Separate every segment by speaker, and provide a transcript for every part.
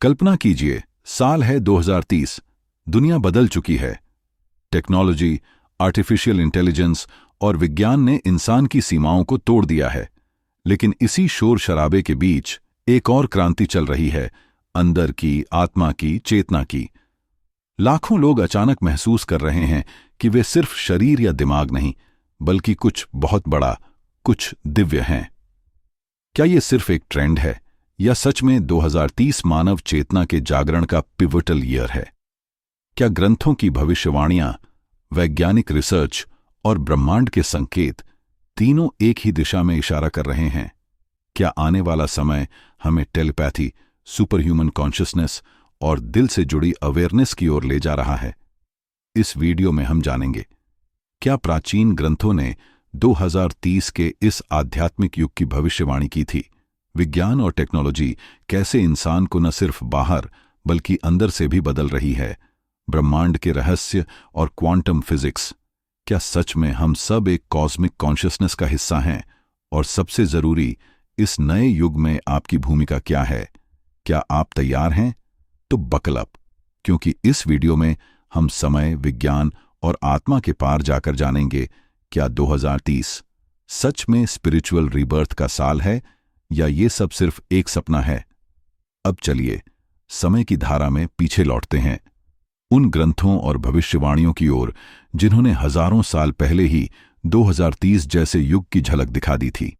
Speaker 1: कल्पना कीजिए, साल है 2030। दुनिया बदल चुकी है। टेक्नोलॉजी, आर्टिफिशियल इंटेलिजेंस और विज्ञान ने इंसान की सीमाओं को तोड़ दिया है। लेकिन इसी शोर शराबे के बीच एक और क्रांति चल रही है, अंदर की, आत्मा की, चेतना की। लाखों लोग अचानक महसूस कर रहे हैं कि वे सिर्फ शरीर या दिमाग नहीं, बल्कि कुछ बहुत बड़ा, कुछ दिव्य हैं। क्या ये सिर्फ एक ट्रेंड है, या सच में 2030 मानव चेतना के जागरण का पिवटल ईयर है? क्या ग्रंथों की भविष्यवाणियां, वैज्ञानिक रिसर्च और ब्रह्मांड के संकेत तीनों एक ही दिशा में इशारा कर रहे हैं? क्या आने वाला समय हमें टेलीपैथी, सुपर ह्यूमन कॉन्शियसनेस और दिल से जुड़ी अवेयरनेस की ओर ले जा रहा है? इस वीडियो में हम जानेंगे, क्या प्राचीन ग्रंथों ने 2030 के इस आध्यात्मिक युग की भविष्यवाणी की थी? विज्ञान और टेक्नोलॉजी कैसे इंसान को न सिर्फ बाहर बल्कि अंदर से भी बदल रही है? ब्रह्मांड के रहस्य और क्वांटम फिजिक्स, क्या सच में हम सब एक कॉस्मिक कॉन्शियसनेस का हिस्सा हैं? और सबसे जरूरी, इस नए युग में आपकी भूमिका क्या है? क्या आप तैयार हैं? तो बकल अप, क्योंकि इस वीडियो में हम समय, विज्ञान और आत्मा के पार जाकर जानेंगे, क्या 2030 सच में स्पिरिचुअल रीबर्थ का साल है, या ये सब सिर्फ एक सपना है? अब चलिए समय की धारा में पीछे लौटते हैं, उन ग्रंथों और भविष्यवाणियों की ओर जिन्होंने हजारों साल पहले ही 2030 जैसे युग की झलक दिखा दी थी।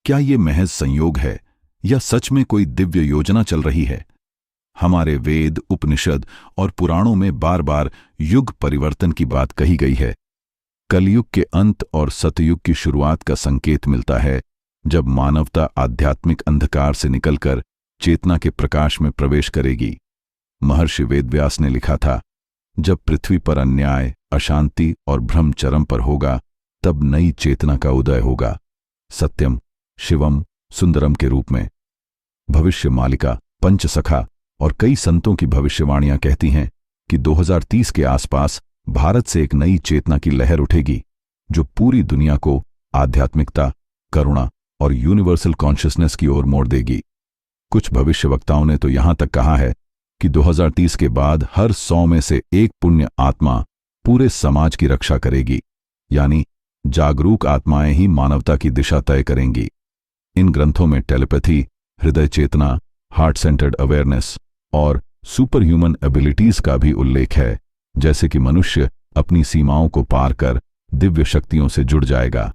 Speaker 1: क्या ये महज संयोग है, या सच में कोई दिव्य योजना चल रही है? हमारे वेद, उपनिषद और पुराणों में बार बार युग परिवर्तन की बात कही गई है। कलयुग के अंत और सतयुग की शुरुआत का संकेत मिलता है, जब मानवता आध्यात्मिक अंधकार से निकलकर चेतना के प्रकाश में प्रवेश करेगी। महर्षि वेदव्यास ने लिखा था, जब पृथ्वी पर अन्याय, अशांति और भ्रम चरम पर होगा, तब नई चेतना का उदय होगा, सत्यम, शिवम, सुंदरम के रूप में। भविष्य मालिका, पंचसखा और कई संतों की भविष्यवाणियां कहती हैं कि 2030 के आसपास भारत से एक नई चेतना की लहर उठेगी, जो पूरी दुनिया को आध्यात्मिकता, करुणा और यूनिवर्सल कॉन्शियसनेस की ओर मोड़ देगी। कुछ भविष्यवक्ताओं ने तो यहां तक कहा है कि 2030 के बाद हर 100 में से एक पुण्य आत्मा पूरे समाज की रक्षा करेगी, यानी जागरूक आत्माएं ही मानवता की दिशा तय करेंगी। इन ग्रंथों में टेलीपैथी, हृदय चेतना, हार्ट सेंटर्ड अवेयरनेस और सुपर ह्यूमन एबिलिटीज का भी उल्लेख है, जैसे कि मनुष्य अपनी सीमाओं को पार कर दिव्य शक्तियों से जुड़ जाएगा।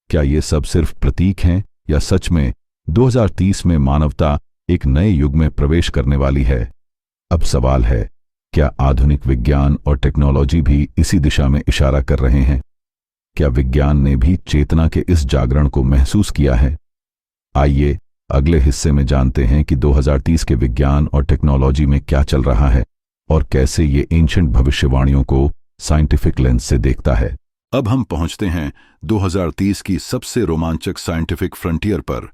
Speaker 1: क्या ये सब सिर्फ प्रतीक हैं, या सच में 2030 में मानवता एक नए युग में प्रवेश करने वाली है? अब सवाल है, क्या आधुनिक विज्ञान और टेक्नोलॉजी भी इसी दिशा में इशारा कर रहे हैं? क्या विज्ञान ने भी चेतना के इस जागरण को महसूस किया है? आइए अगले हिस्से में जानते हैं कि 2030 के विज्ञान और टेक्नोलॉजी में क्या चल रहा है और कैसे ये एंशिएंट भविष्यवाणियों को साइंटिफिक लेंस से देखता है। अब हम पहुंचते हैं 2030 की सबसे रोमांचक साइंटिफिक फ्रंटियर पर,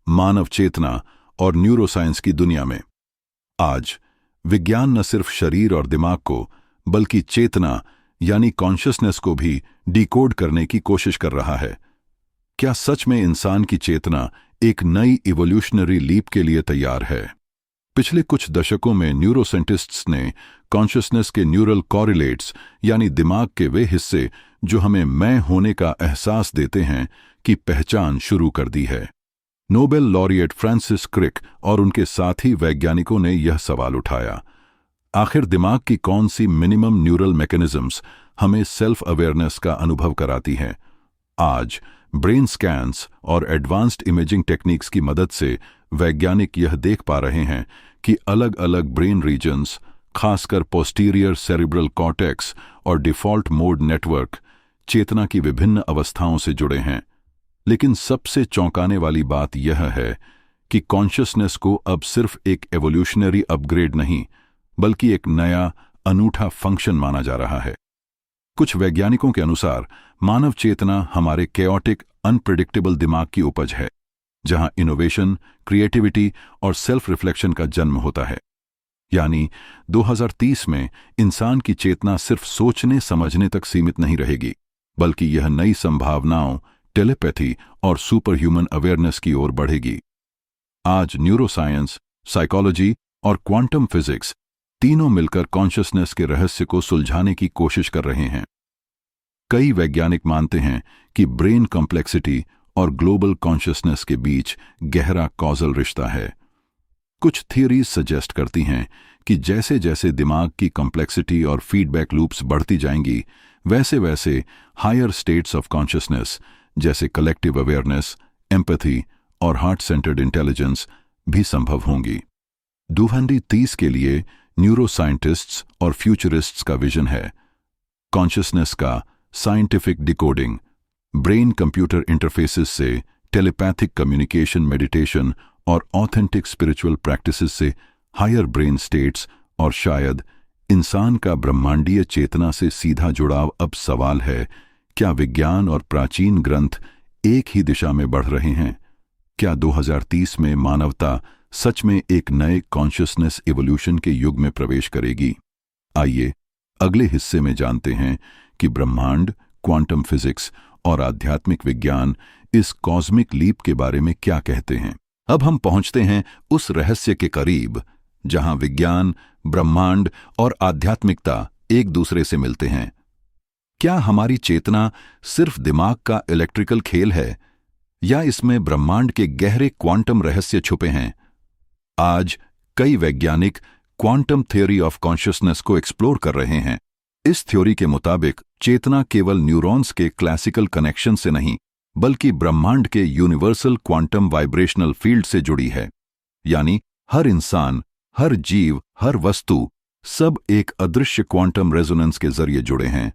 Speaker 1: मानव चेतना और न्यूरोसाइंस की दुनिया में। आज विज्ञान न सिर्फ शरीर और दिमाग को, बल्कि चेतना यानी कॉन्शियसनेस को भी डिकोड करने की कोशिश कर रहा है। क्या सच में इंसान की चेतना एक नई इवोल्यूशनरी लीप के लिए तैयार है? पिछले कुछ दशकों में न्यूरोसाइंटिस्ट्स ने कॉन्शियसनेस के न्यूरल कॉरिलेट्स यानी दिमाग के वे हिस्से जो हमें मैं होने का एहसास देते हैं की पहचान शुरू कर दी है। नोबेल लॉरिएट फ्रांसिस क्रिक और उनके साथी वैज्ञानिकों ने यह सवाल उठाया, आखिर दिमाग की कौन सी मिनिमम न्यूरल मैकेनिज्म्स हमें सेल्फ अवेयरनेस का अनुभव कराती हैं? आज ब्रेन स्कैन्स और एडवांस्ड इमेजिंग टेक्निक्स की मदद से वैज्ञानिक यह देख पा रहे हैं कि अलग अलग ब्रेन रीजन्स, खासकर पोस्टीरियर सेरिब्रल कॉर्टेक्स और डिफॉल्ट मोड नेटवर्क, चेतना की विभिन्न अवस्थाओं से जुड़े हैं। लेकिन सबसे चौंकाने वाली बात यह है कि कॉन्शियसनेस को अब सिर्फ एक एवोल्यूशनरी अपग्रेड नहीं, बल्कि एक नया अनूठा फंक्शन माना जा रहा है। कुछ वैज्ञानिकों के अनुसार मानव चेतना हमारे केओटिक, अनप्रेडिक्टेबल दिमाग की उपज है, जहां इनोवेशन, क्रिएटिविटी और सेल्फ रिफ्लेक्शन का जन्म होता है। यानी 2030 में इंसान की चेतना सिर्फ सोचने समझने तक सीमित नहीं रहेगी, बल्कि यह नई संभावनाओं, टेलीपैथी और सुपर ह्यूमन अवेयरनेस की ओर बढ़ेगी। आज न्यूरोसाइंस, साइकोलॉजी और क्वांटम फिजिक्स तीनों मिलकर कॉन्शियसनेस के रहस्य को सुलझाने की कोशिश कर रहे हैं। कई वैज्ञानिक मानते हैं कि ब्रेन कॉम्प्लेक्सिटी और ग्लोबल कॉन्शियसनेस के बीच गहरा कॉजल रिश्ता है। कुछ थियरीज सजेस्ट करती हैं कि जैसे जैसे दिमाग की कॉम्प्लेक्सिटी और फीडबैक लूप्स बढ़ती जाएंगी, वैसे वैसे हायर स्टेट्स ऑफ कॉन्शियसनेस जैसे कलेक्टिव अवेयरनेस, एम्पैथी और हार्ट सेंटर्ड इंटेलिजेंस भी संभव होंगी। 2030 के लिए न्यूरोसाइंटिस्ट्स और फ्यूचरिस्ट्स का विजन है कॉन्शियसनेस का scientific decoding, brain computer interfaces से टेलीपैथिक कम्युनिकेशन, मेडिटेशन और ऑथेंटिक स्पिरिचुअल प्रैक्टिसेस से हायर ब्रेन स्टेट्स, और शायद इंसान का ब्रह्मांडीय चेतना से सीधा जुड़ाव। अब सवाल है, क्या विज्ञान और प्राचीन ग्रंथ एक ही दिशा में बढ़ रहे हैं? क्या 2030 में मानवता सच में एक नए कॉन्शियसनेस इवोल्यूशन के युग में प्रवेश करेगी? आइए अगले हिस्से में जानते हैं कि ब्रह्मांड, क्वांटम फिजिक्स और आध्यात्मिक विज्ञान इस कॉस्मिक लीप के बारे में क्या कहते हैं। अब हम पहुंचते हैं उस रहस्य के करीब जहां विज्ञान, ब्रह्मांड और आध्यात्मिकता एक दूसरे से मिलते हैं। क्या हमारी चेतना सिर्फ दिमाग का इलेक्ट्रिकल खेल है, या इसमें ब्रह्मांड के गहरे क्वांटम रहस्य छुपे हैं? आज कई वैज्ञानिक क्वांटम थ्योरी ऑफ कॉन्शियसनेस को एक्सप्लोर कर रहे हैं। इस थ्योरी के मुताबिक चेतना केवल न्यूरॉन्स के क्लासिकल कनेक्शन से नहीं, बल्कि ब्रह्मांड के यूनिवर्सल क्वांटम वाइब्रेशनल फील्ड से जुड़ी है। यानी हर इंसान, हर जीव, हर वस्तु, सब एक अदृश्य क्वांटम रेजोनेंस के जरिए जुड़े हैं,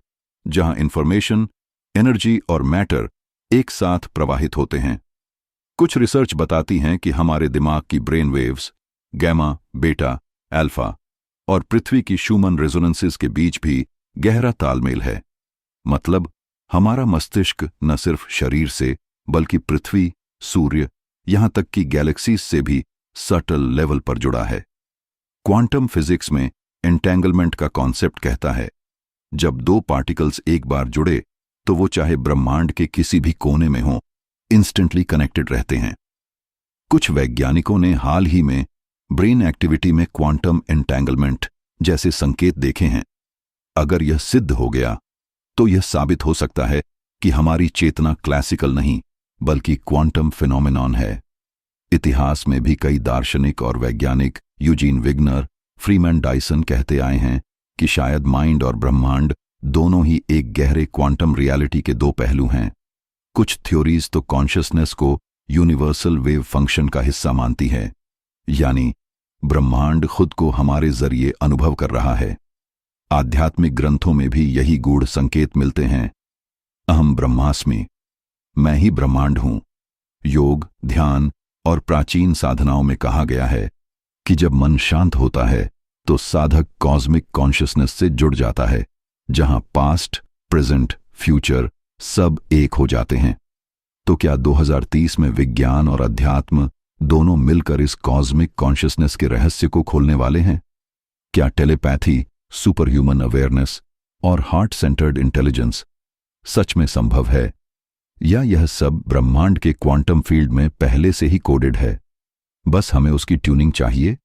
Speaker 1: जहां इंफॉर्मेशन, एनर्जी और मैटर एक साथ प्रवाहित होते हैं। कुछ रिसर्च बताती हैं कि हमारे दिमाग की brain waves, gamma, beta, alpha और पृथ्वी की शूमन रेजोनेंसेस के बीच भी गहरा तालमेल है। मतलब हमारा मस्तिष्क न सिर्फ शरीर से, बल्कि पृथ्वी, सूर्य, यहां तक कि गैलेक्सीज से भी सटल लेवल पर जुड़ा है। क्वांटम फिजिक्स में एंटेंगलमेंट का कॉन्सेप्ट कहता है, जब दो पार्टिकल्स एक बार जुड़े तो वो चाहे ब्रह्मांड के किसी भी कोने में हों, इंस्टेंटली कनेक्टेड रहते हैं। कुछ वैज्ञानिकों ने हाल ही में ब्रेन एक्टिविटी में क्वांटम एंटेंगलमेंट जैसे संकेत देखे हैं। अगर यह सिद्ध हो गया तो यह साबित हो सकता है कि हमारी चेतना क्लासिकल नहीं, बल्कि क्वांटम फिनोमेनॉन है। इतिहास में भी कई दार्शनिक और वैज्ञानिक, यूजीन विग्नर, फ्रीमैन डाइसन, कहते आए हैं कि शायद माइंड और ब्रह्मांड दोनों ही एक गहरे क्वांटम रियलिटी के दो पहलू हैं। कुछ थ्योरीज तो कॉन्शियसनेस को यूनिवर्सल वेव फंक्शन का हिस्सा मानती है, यानी ब्रह्मांड खुद को हमारे जरिए अनुभव कर रहा है। आध्यात्मिक ग्रंथों में भी यही गूढ़ संकेत मिलते हैं। अहम ब्रह्मास्मि, मैं ही ब्रह्मांड हूं। योग, ध्यान और प्राचीन साधनाओं में कहा गया है कि जब मन शांत होता है तो साधक कॉस्मिक कॉन्शियसनेस से जुड़ जाता है, जहां पास्ट, प्रेजेंट, फ्यूचर सब एक हो जाते हैं। तो क्या 2030 में विज्ञान और अध्यात्म दोनों मिलकर इस कॉस्मिक कॉन्शियसनेस के रहस्य को खोलने वाले हैं? क्या टेलीपैथी, सुपर ह्यूमन अवेयरनेस और हार्ट सेंटर्ड इंटेलिजेंस सच में संभव है, या यह सब ब्रह्मांड के क्वांटम फील्ड में पहले से ही कोडेड है, बस हमें उसकी ट्यूनिंग चाहिए?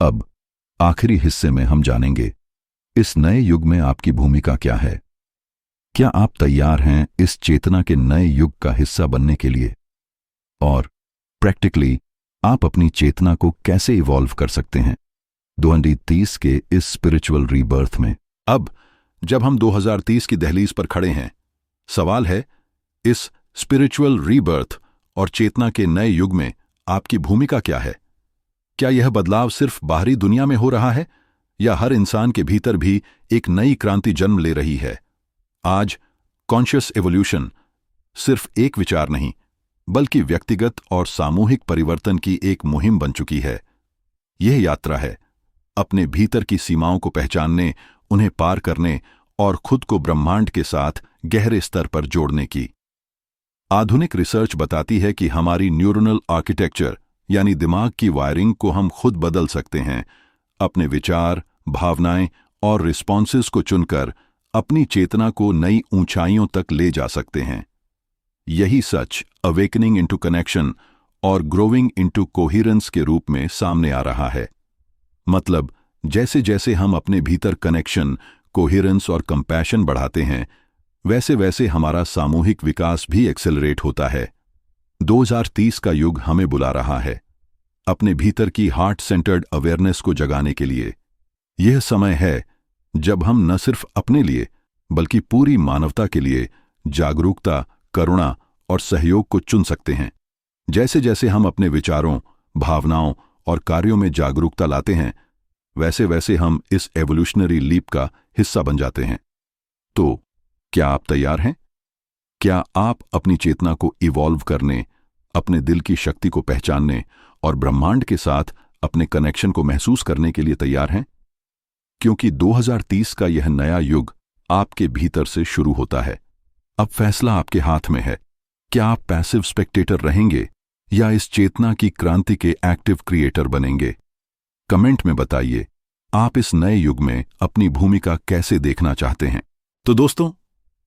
Speaker 1: अब आखिरी हिस्से में हम जानेंगे, इस नए युग में आपकी भूमिका क्या है? क्या आप तैयार हैं इस चेतना के नए युग का हिस्सा बनने के लिए? और प्रैक्टिकली आप अपनी चेतना को कैसे इवॉल्व कर सकते हैं 2030 के इस स्पिरिचुअल रीबर्थ में? अब जब हम 2030 की दहलीज पर खड़े हैं, सवाल है, इस स्पिरिचुअल रीबर्थ और चेतना के नए युग में आपकी भूमिका क्या है? क्या यह बदलाव सिर्फ बाहरी दुनिया में हो रहा है, या हर इंसान के भीतर भी एक नई क्रांति जन्म ले रही है? आज कॉन्शियस एवोल्यूशन सिर्फ एक विचार नहीं, बल्कि व्यक्तिगत और सामूहिक परिवर्तन की एक मुहिम बन चुकी है। यह यात्रा है अपने भीतर की सीमाओं को पहचानने, उन्हें पार करने और खुद को ब्रह्मांड के साथ गहरे स्तर पर जोड़ने की। आधुनिक रिसर्च बताती है कि हमारी न्यूरोनल आर्किटेक्चर यानी दिमाग की वायरिंग को हम खुद बदल सकते हैं। अपने विचार, भावनाएं और रिस्पॉन्सेस को चुनकर अपनी चेतना को नई ऊंचाइयों तक ले जा सकते हैं। यही सच अवेकनिंग इनटू कनेक्शन और ग्रोइंग इनटू कोहेरेंस के रूप में सामने आ रहा है। मतलब जैसे जैसे हम अपने भीतर कनेक्शन, कोहेरेंस और कंपैशन बढ़ाते हैं, वैसे वैसे हमारा सामूहिक विकास भी एक्सेलरेट होता है। 2030 का युग हमें बुला रहा है अपने भीतर की हार्ट सेंटर्ड अवेयरनेस को जगाने के लिए। यह समय है जब हम न सिर्फ अपने लिए बल्कि पूरी मानवता के लिए जागरूकता, करुणा और सहयोग को चुन सकते हैं। जैसे जैसे हम अपने विचारों, भावनाओं और कार्यों में जागरूकता लाते हैं, वैसे वैसे हम इस एवोल्यूशनरी लीप का हिस्सा बन जाते हैं। तो क्या आप तैयार हैं? क्या आप अपनी चेतना को इवॉल्व करने, अपने दिल की शक्ति को पहचानने और ब्रह्मांड के साथ अपने कनेक्शन को महसूस करने के लिए तैयार हैं? क्योंकि 2030 का यह नया युग आपके भीतर से शुरू होता है। अब फैसला आपके हाथ में है। क्या आप पैसिव स्पेक्टेटर रहेंगे या इस चेतना की क्रांति के एक्टिव क्रिएटर बनेंगे? कमेंट में बताइए, आप इस नए युग में अपनी भूमिका कैसे देखना चाहते हैं। तो दोस्तों,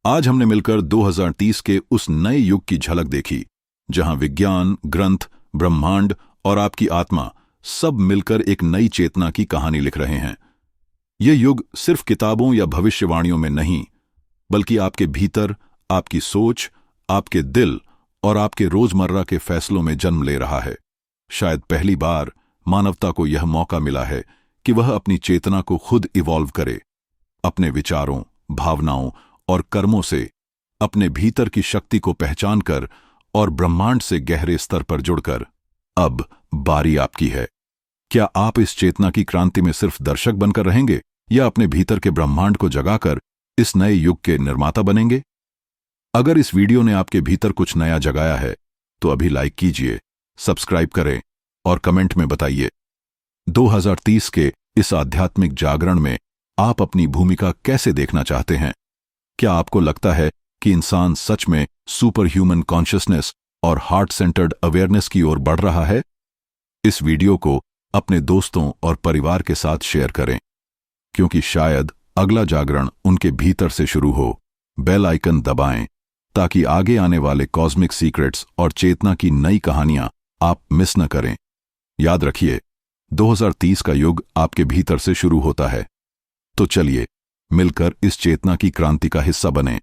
Speaker 1: आज हमने मिलकर 2030 के उस नए युग की झलक देखी, जहां विज्ञान, ग्रंथ, ब्रह्मांड और आपकी आत्मा सब मिलकर एक नई चेतना की कहानी लिख रहे हैं। यह युग सिर्फ किताबों या भविष्यवाणियों में नहीं, बल्कि आपके भीतर, आपकी सोच, आपके दिल और आपके रोजमर्रा के फैसलों में जन्म ले रहा है। शायद पहली बार मानवता को यह मौका मिला है कि वह अपनी चेतना को खुद इवॉल्व करे, अपने विचारों, भावनाओं और कर्मों से अपने भीतर की शक्ति को पहचान कर और ब्रह्मांड से गहरे स्तर पर जुड़कर। अब बारी आपकी है। क्या आप इस चेतना की क्रांति में सिर्फ दर्शक बनकर रहेंगे या अपने भीतर के ब्रह्मांड को जगाकर इस नए युग के निर्माता बनेंगे? अगर इस वीडियो ने आपके भीतर कुछ नया जगाया है तो अभी लाइक कीजिए, सब्सक्राइब करें और कमेंट में बताइए 2030 के इस आध्यात्मिक जागरण में आप अपनी भूमिका कैसे देखना चाहते हैं। क्या आपको लगता है कि इंसान सच में सुपर ह्यूमन कॉन्शियसनेस और हार्ट सेंटर्ड अवेयरनेस की ओर बढ़ रहा है? इस वीडियो को अपने दोस्तों और परिवार के साथ शेयर करें, क्योंकि शायद अगला जागरण उनके भीतर से शुरू हो। बेल आइकन दबाएं ताकि आगे आने वाले कॉस्मिक सीक्रेट्स और चेतना की नई कहानियां आप मिस न करें। याद रखिए, 2030 का युग आपके भीतर से शुरू होता है। तो चलिए मिलकर इस चेतना की क्रांति का हिस्सा बनें।